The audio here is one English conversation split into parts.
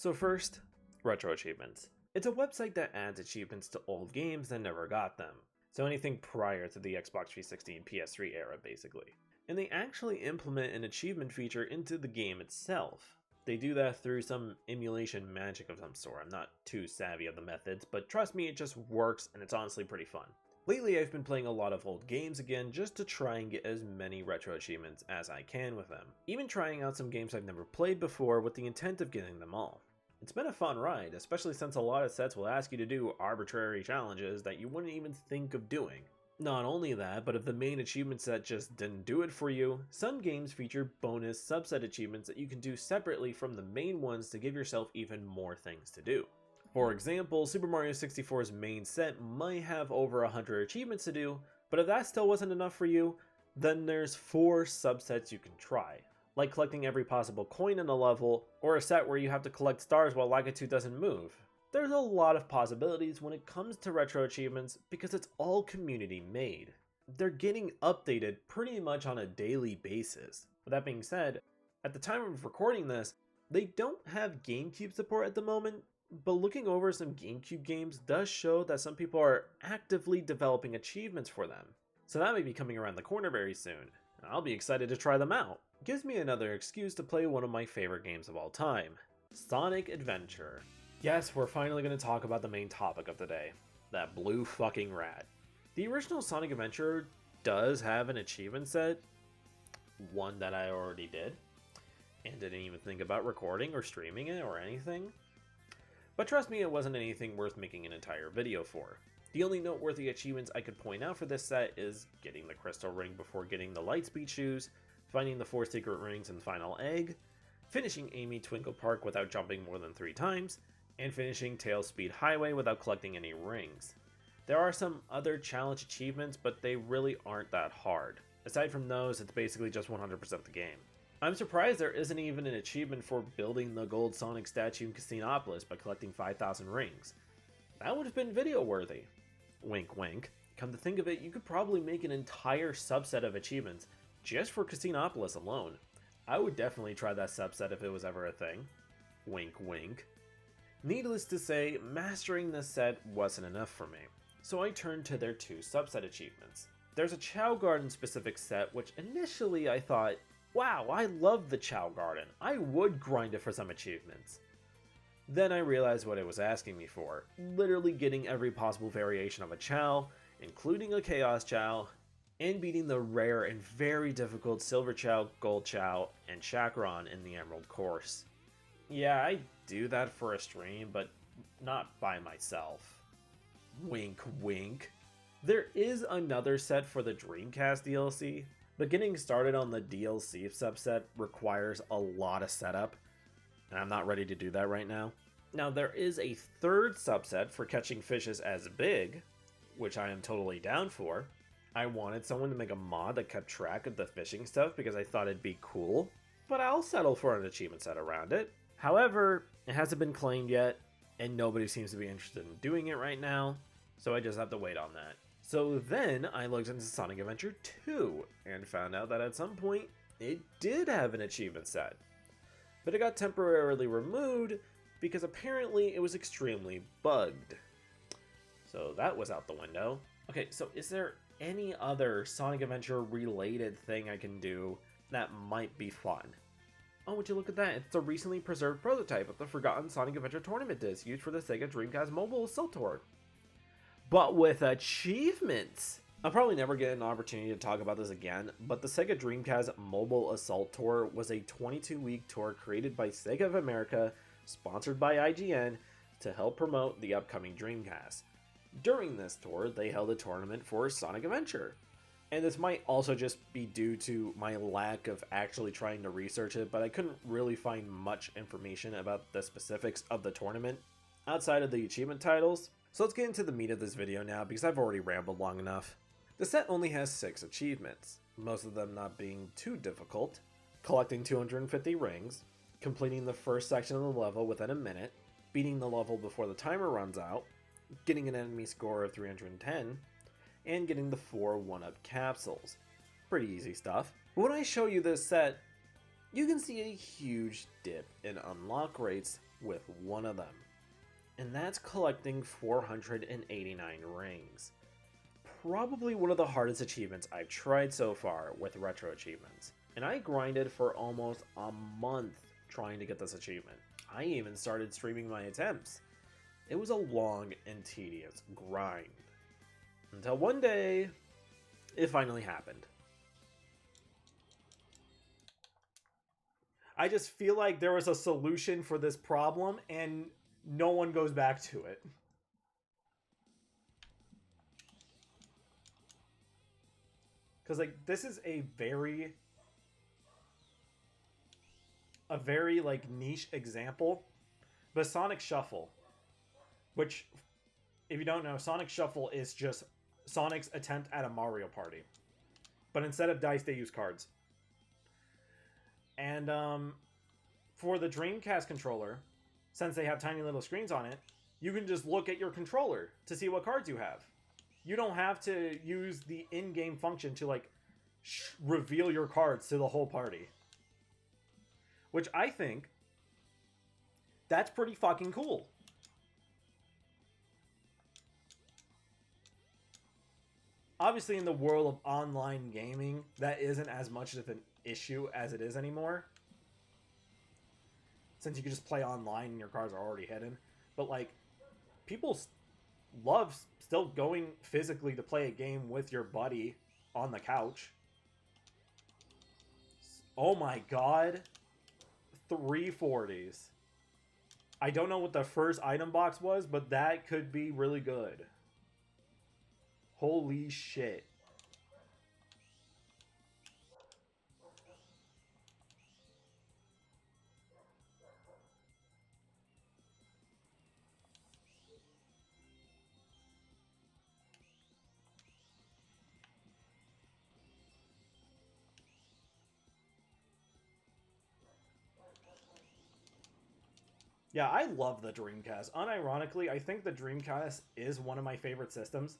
So first, RetroAchievements. It's a website that adds achievements to old games that never got them. So anything prior to the Xbox 360 and PS3 era, basically. And they actually implement an achievement feature into the game itself. They do that through some emulation magic of some sort. I'm not too savvy of the methods, but trust me, it just works and it's honestly pretty fun. Lately, I've been playing a lot of old games again just to try and get as many retro achievements as I can with them. Even trying out some games I've never played before with the intent of getting them all. It's been a fun ride, especially since a lot of sets will ask you to do arbitrary challenges that you wouldn't even think of doing. Not only that, but if the main achievement set just didn't do it for you, some games feature bonus subset achievements that you can do separately from the main ones to give yourself even more things to do. For example, Super Mario 64's main set might have over 100 achievements to do, but if that still wasn't enough for you, then there's 4 subsets you can try. Like collecting every possible coin in a level, or a set where you have to collect stars while Lakitu doesn't move. There's a lot of possibilities when it comes to retro achievements because it's all community made. They're getting updated pretty much on a daily basis. With that being said, at the time of recording this, they don't have GameCube support at the moment, but looking over some GameCube games does show that some people are actively developing achievements for them. So that may be coming around the corner very soon, and I'll be excited to try them out. Gives me another excuse to play one of my favorite games of all time, Sonic Adventure. Yes, we're finally going to talk about the main topic of the day, that blue fucking rat. The original Sonic Adventure does have an achievement set, one that I already did, and didn't even think about recording or streaming it or anything. But trust me, it wasn't anything worth making an entire video for. The only noteworthy achievements I could point out for this set is getting the crystal ring before getting the Lightspeed shoes, finding the 4 secret rings and final egg, finishing Amy Twinkle Park without jumping more than 3 times, and finishing Tail Speed Highway without collecting any rings. There are some other challenge achievements, but they really aren't that hard. Aside from those, it's basically just 100% the game. I'm surprised there isn't even an achievement for building the gold Sonic statue in Casinopolis by collecting 5,000 rings. That would have been video worthy. Wink wink. Come to think of it, you could probably make an entire subset of achievements just for Casinopolis alone. I would definitely try that subset if it was ever a thing. Wink wink. Needless to say, mastering this set wasn't enough for me, so I turned to their 2 subset achievements. There's a Chao Garden specific set, which initially I thought, wow, I love the Chao Garden, I would grind it for some achievements. Then I realized what it was asking me for, literally getting every possible variation of a Chao, including a Chaos Chao, and beating the rare and very difficult Silver Chao, Gold Chao, and Chakron in the Emerald course. Yeah, I do that for a stream, but not by myself. Wink wink. There is another set for the Dreamcast DLC, but getting started on the DLC subset requires a lot of setup, and I'm not ready to do that right now. Now there is a 3rd subset for catching fishes as big, which I am totally down for. I wanted someone to make a mod that kept track of the fishing stuff because I thought it'd be cool, but I'll settle for an achievement set around it. However, it hasn't been claimed yet, and nobody seems to be interested in doing it right now, so I just have to wait on that. So then I looked into Sonic Adventure 2, and found out that at some point, it did have an achievement set. But it got temporarily removed because apparently it was extremely bugged. So that was out the window. Okay, so is there any other Sonic Adventure related thing I can do that might be fun? Oh, would you look at that? It's a recently preserved prototype of the forgotten Sonic Adventure tournament disc used for the Sega Dreamcast Mobile Assault Tour. But with achievements! I'll probably never get an opportunity to talk about this again, but the Sega Dreamcast Mobile Assault Tour was a 22-week tour created by Sega of America, sponsored by IGN, to help promote the upcoming Dreamcast. During this tour, they held a tournament for Sonic Adventure. And this might also just be due to my lack of actually trying to research it, but I couldn't really find much information about the specifics of the tournament outside of the achievement titles. So let's get into the meat of this video now because I've already rambled long enough. The set only has 6 achievements, most of them not being too difficult. Collecting 250 rings, completing the first section of the level within a minute, beating the level before the timer runs out, getting an enemy score of 310, and getting the 4 1-up capsules. Pretty easy stuff. But when I show you this set, you can see a huge dip in unlock rates with one of them. And that's collecting 489 rings. Probably one of the hardest achievements I've tried so far with RetroAchievements. And I grinded for almost a month trying to get this achievement. I even started streaming my attempts. It was a long and tedious grind. Until one day, it finally happened. I just feel like there was a solution for this problem and no one goes back to it. Because, like, this is a very like niche example, but Sonic Shuffle, which, if you don't know, Sonic Shuffle is just Sonic's attempt at a Mario Party, but instead of dice they use cards. And for the Dreamcast controller, since they have tiny little screens on it, you can just look at your controller to see what cards you have. You don't have to use the in-game function to like reveal your cards to the whole party. Which I think, that's pretty fucking cool. Obviously, in the world of online gaming, that isn't as much of an issue as it is anymore, since you can just play online and your cards are already hidden. But like, people love still going physically to play a game with your buddy on the couch. Oh my god. 340s. I don't know what the first item box was, but that could be really good. Holy shit. Yeah, I love the Dreamcast. Unironically, I think the Dreamcast is one of my favorite systems.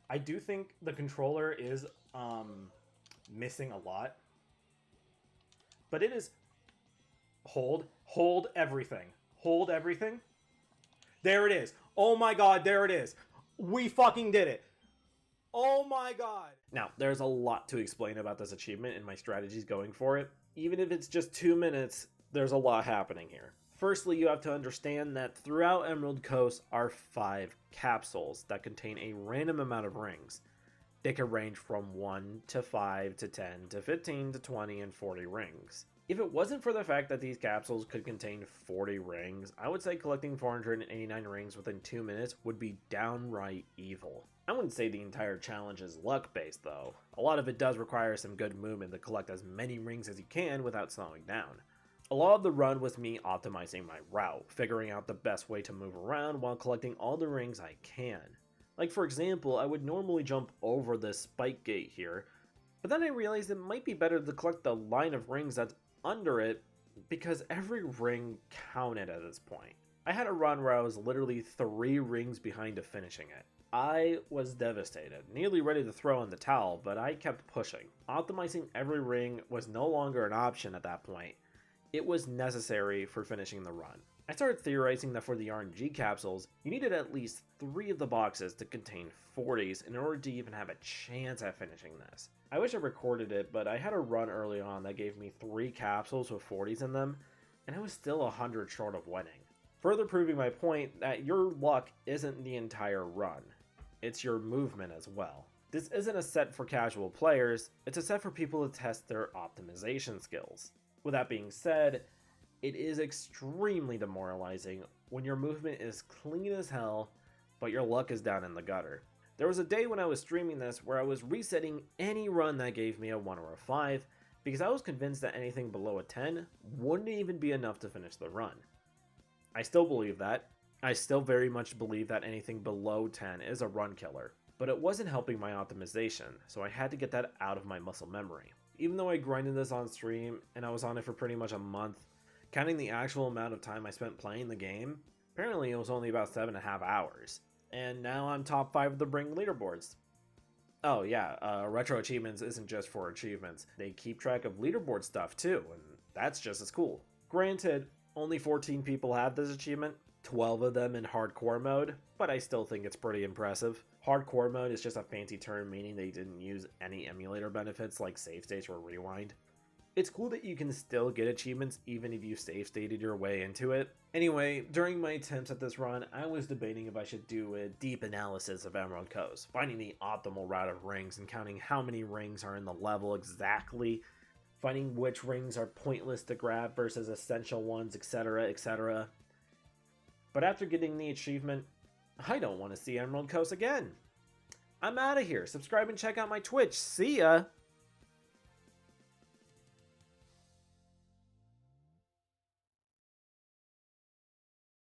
I do think the controller is missing a lot. But it is... Hold everything. Hold everything. There it is. Oh my god, there it is. We fucking did it. Oh my god. Now, there's a lot to explain about this achievement and my strategies going for it. Even if it's just 2 minutes, there's a lot happening here. Firstly, you have to understand that throughout Emerald Coast are 5 capsules that contain a random amount of rings. They can range from 1 to 5 to 10 to 15 to 20 and 40 rings. If it wasn't for the fact that these capsules could contain 40 rings, I would say collecting 489 rings within 2 minutes would be downright evil. I wouldn't say the entire challenge is luck-based though. A lot of it does require some good movement to collect as many rings as you can without slowing down. A lot of the run was me optimizing my route, figuring out the best way to move around while collecting all the rings I can. Like for example, I would normally jump over this spike gate here, but then I realized it might be better to collect the line of rings that's under it, because every ring counted at this point. I had a run where I was literally 3 rings behind to finishing it. I was devastated, nearly ready to throw in the towel, but I kept pushing. Optimizing every ring was no longer an option at that point. It was necessary for finishing the run. I started theorizing that for the RNG capsules, you needed at least 3 of the boxes to contain 40s in order to even have a chance at finishing this. I wish I recorded it, but I had a run early on that gave me 3 capsules with 40s in them, and I was still 100 short of winning. Further proving my point that your luck isn't the entire run, it's your movement as well. This isn't a set for casual players, it's a set for people to test their optimization skills. With that being said, it is extremely demoralizing when your movement is clean as hell, but your luck is down in the gutter. There was a day when I was streaming this where I was resetting any run that gave me a 1 or a 5, because I was convinced that anything below a 10 wouldn't even be enough to finish the run. I still believe that. I still very much believe that anything below 10 is a run killer, but it wasn't helping my optimization, so I had to get that out of my muscle memory. Even though I grinded this on stream, and I was on it for pretty much a month, counting the actual amount of time I spent playing the game, apparently it was only about 7.5 hours. And now I'm top 5 of the Bring leaderboards. Oh yeah, Retro Achievements isn't just for achievements. They keep track of leaderboard stuff too, and that's just as cool. Granted, Only 14 people have this achievement, 12 of them in hardcore mode, but I still think it's pretty impressive. Hardcore mode is just a fancy term meaning they didn't use any emulator benefits like save states or rewind. It's cool that you can still get achievements even if you save stated your way into it. Anyway, during my attempts at this run, I was debating if I should do a deep analysis of Emerald Coast, finding the optimal route of rings and counting how many rings are in the level exactly, finding which rings are pointless to grab versus essential ones, etc, etc. But after getting the achievement, I don't want to see Emerald Coast again. I'm out of here. Subscribe and check out my Twitch. See ya!